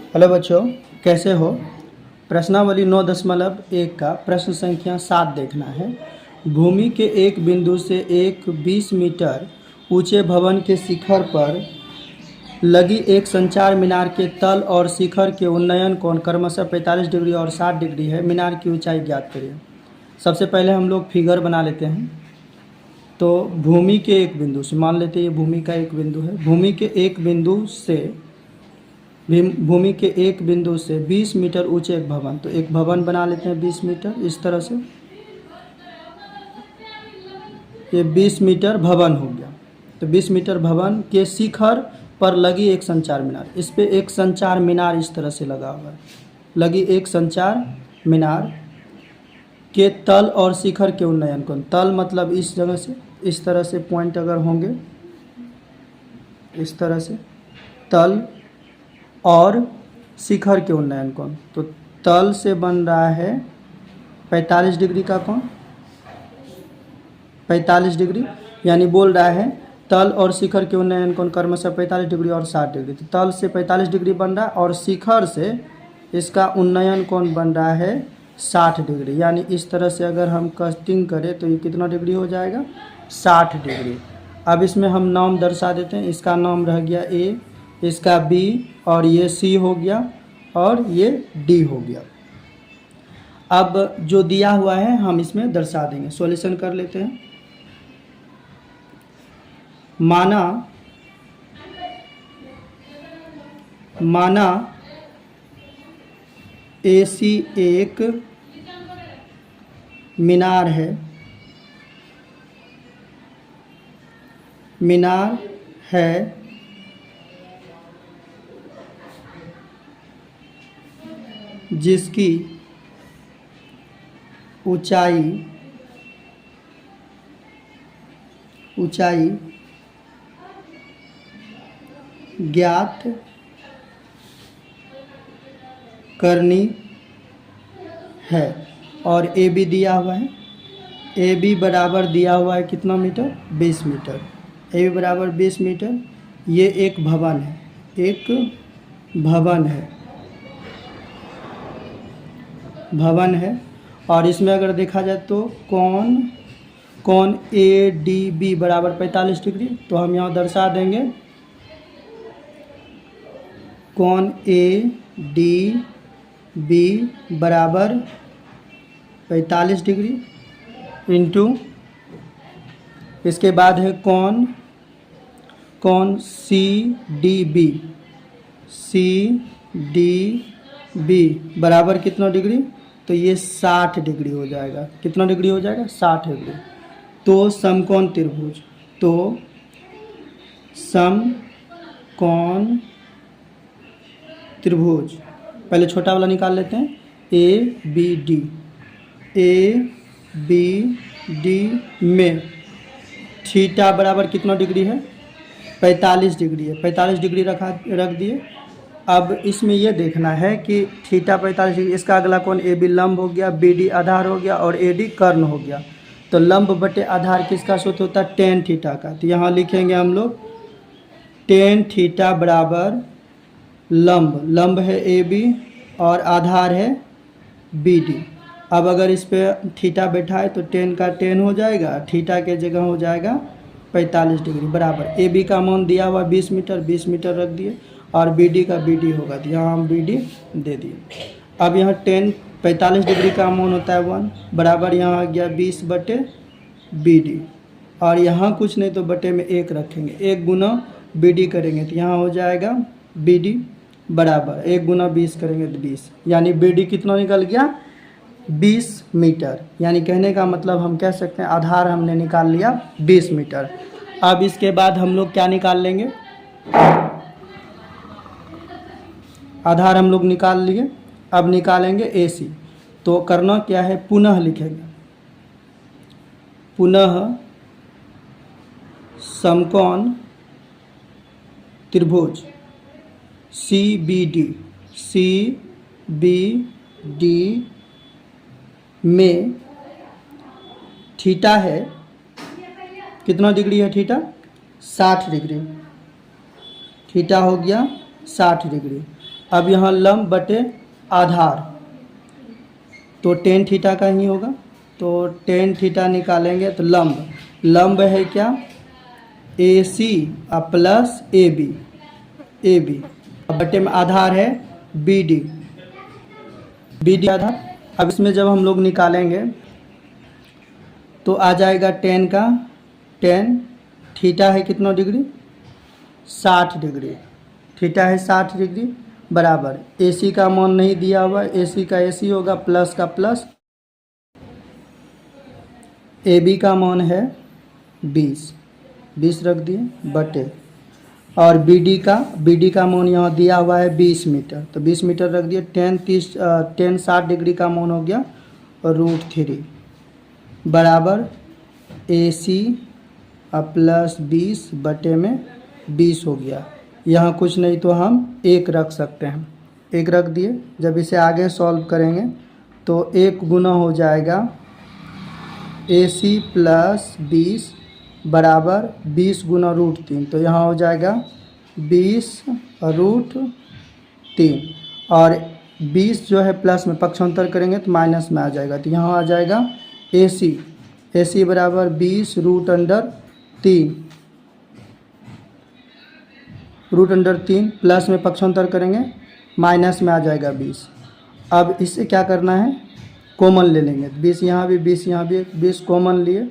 Hello बच्चों, कैसे हो। प्रश्नावली 9.1 का प्रश्न संख्या 7 देखना है। भूमि के एक बिंदु से एक 20 मीटर ऊंचे भवन के शिखर पर लगी एक संचार मीनार के तल और शिखर के उन्नयन कोण क्रमशः 45 डिग्री और 60 डिग्री है। मीनार की ऊंचाई ज्ञात करिए। सबसे पहले हम लोग फिगर बना लेते हैं। तो भूमि के एक बिंदु से, मान लेते हैं ये भूमि का एक बिंदु है। भूमि के एक बिंदु से 20 मीटर ऊंचे एक भवन, तो एक भवन बना लेते हैं 20 मीटर। इस तरह से ये 20 मीटर भवन हो गया। तो 20 मीटर भवन के शिखर पर लगी एक संचार मीनार, इस पे एक संचार मीनार इस तरह से लगा हुआ है। लगी एक संचार मीनार के तल और शिखर के उन्नयन कोण, तल मतलब इस जगह से, इस तरह से पॉइंट अगर होंगे इस तरह से, तल और शिखर के उन्नयन कोण, तो तल से बन रहा है 45 डिग्री का कोण, 45 डिग्री, यानी बोल रहा है तल और शिखर के उन्नयन कोण क्रमशः 45 डिग्री और 60 डिग्री। तो तल से 45 डिग्री बन रहा है और शिखर से इसका उन्नयन कोण बन रहा है 60 डिग्री। यानी इस तरह से अगर हम कटिंग करें तो ये कितना डिग्री हो जाएगा, 60 डिग्री। अब इसमें हम नाम दर्शा देते हैं। इसका नाम रह गया ए, इसका बी, और ये सी हो गया, और ये डी हो गया। अब जो दिया हुआ है हम इसमें दर्शा देंगे। सॉल्यूशन कर लेते हैं। माना एसी एक मीनार है जिसकी ऊंचाई ज्ञात करनी है, और ए बी दिया हुआ है। ए बी बराबर दिया हुआ है कितना मीटर, 20 मीटर। ए बी बराबर 20 मीटर। ये एक भवन है, और इसमें अगर देखा जाए तो कोण ए डी बी बराबर 45 डिग्री। तो हम यहाँ दर्शा देंगे कोण ए डी बी बराबर 45 डिग्री इंटू, इसके बाद है कोण सी डी बी बराबर कितना डिग्री, तो ये 60 डिग्री हो जाएगा। कितना डिग्री हो जाएगा, 60 डिग्री। तो समकोण त्रिभुज, पहले छोटा वाला निकाल लेते हैं। ए बी डी में थीटा बराबर कितना डिग्री है, 45 डिग्री है। 45 डिग्री रख दिए। अब इसमें यह देखना है कि थीटा 45 डिग्री, इसका अगला कोण ए बी लंब हो गया, बी डी आधार हो गया, और ए डी कर्ण हो गया। तो लंब बटे आधार किसका सूत्र होता है, टेन थीटा का। तो यहाँ लिखेंगे हम लोग टेन थीटा बराबर लंब है ए बी और आधार है बी डी। अब अगर इस पर थीटा बैठा है तो टेन का टेन हो जाएगा, थीटा के जगह हो जाएगा 45 डिग्री बराबर। ए बी का मान दिया हुआ 20 मीटर रख दिए, और बी डी का बी डी होगा, तो यहाँ हम बी डी दे दिए। अब यहाँ 45 डिग्री का मान होता है 1 बराबर, यहाँ आ गया 20 बटे बी डी, और यहाँ कुछ नहीं तो बटे में 1 रखेंगे, 1 गुना बी डी करेंगे तो यहाँ हो जाएगा बी डी बराबर 1 गुना 20 करेंगे तो 20, यानी बी डी कितना निकल गया, 20 मीटर। यानी कहने का मतलब हम कह सकते हैं आधार हमने निकाल लिया 20 मीटर। अब इसके बाद हम लोग क्या निकाल लेंगे, आधार हम लोग निकाल लिए। अब निकालेंगे AC। तो करना क्या है, पुनः लिखेंगे, पुनः समकोण त्रिभुज CBD में थीटा है कितना डिग्री है, थीटा 60 डिग्री, थीटा हो गया 60 डिग्री। अब यहाँ लंब बटे आधार, तो टेन थीटा का ही होगा, तो टेन थीटा निकालेंगे तो लंब है क्या, ए सी प्लस ए बी बटे में आधार है बी डी आधार। अब इसमें जब हम लोग निकालेंगे तो आ जाएगा टेन थीटा है कितना डिग्री, 60 डिग्री, थीटा है 60 डिग्री बराबर ए सी का मान नहीं दिया हुआ, ए सी का ए सी होगा, प्लस का प्लस, ए बी का मान है 20 रख दिए बटे, और बी डी का मान यहाँ दिया हुआ है 20 मीटर, तो 20 मीटर रख दिए। टेन 60 डिग्री का मान हो गया √3 बराबर ए सी प्लस 20 बटे में 20 हो गया। यहाँ कुछ नहीं तो हम 1 रख सकते हैं, 1 रख दिए। जब इसे आगे सॉल्व करेंगे तो 1 गुना हो जाएगा ए सी प्लस 20 बराबर 20 गुना √3, तो यहाँ हो जाएगा 20√3, और 20 जो है प्लस में पक्षांतर करेंगे तो माइनस में आ जाएगा, तो यहाँ आ जाएगा ए सी बराबर 20√3 √3 प्लस में पक्षांतर करेंगे माइनस में आ जाएगा 20। अब इससे क्या करना है, कॉमन ले लेंगे, 20 यहाँ भी 20 यहाँ भी, 20 कॉमन लिए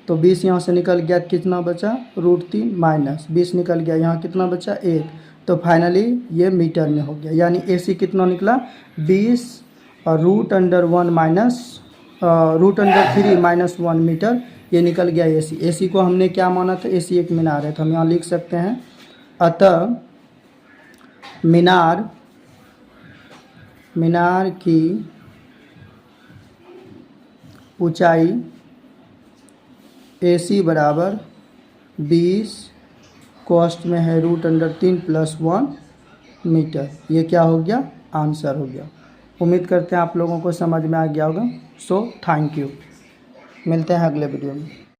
तो 20 यहाँ से निकल गया, कितना बचा √3 माइनस 20 निकल गया, यहाँ कितना बचा 1, तो फाइनली ये मीटर में हो गया। यानी ए सी कितना निकला 20 और √1 माइनस √3 माइनस 1 मीटर, ये निकल गया ए सी को हमने क्या माना था, ए सी एक मीनार है, तो हम यहाँ लिख सकते हैं अतः मीनार की ऊंचाई ए सी बराबर 20 कॉस्ट में है √3 प्लस 1 मीटर। ये क्या हो गया, आंसर हो गया। उम्मीद करते हैं आप लोगों को समझ में आ गया होगा। सो थैंक यू, मिलते हैं अगले वीडियो में।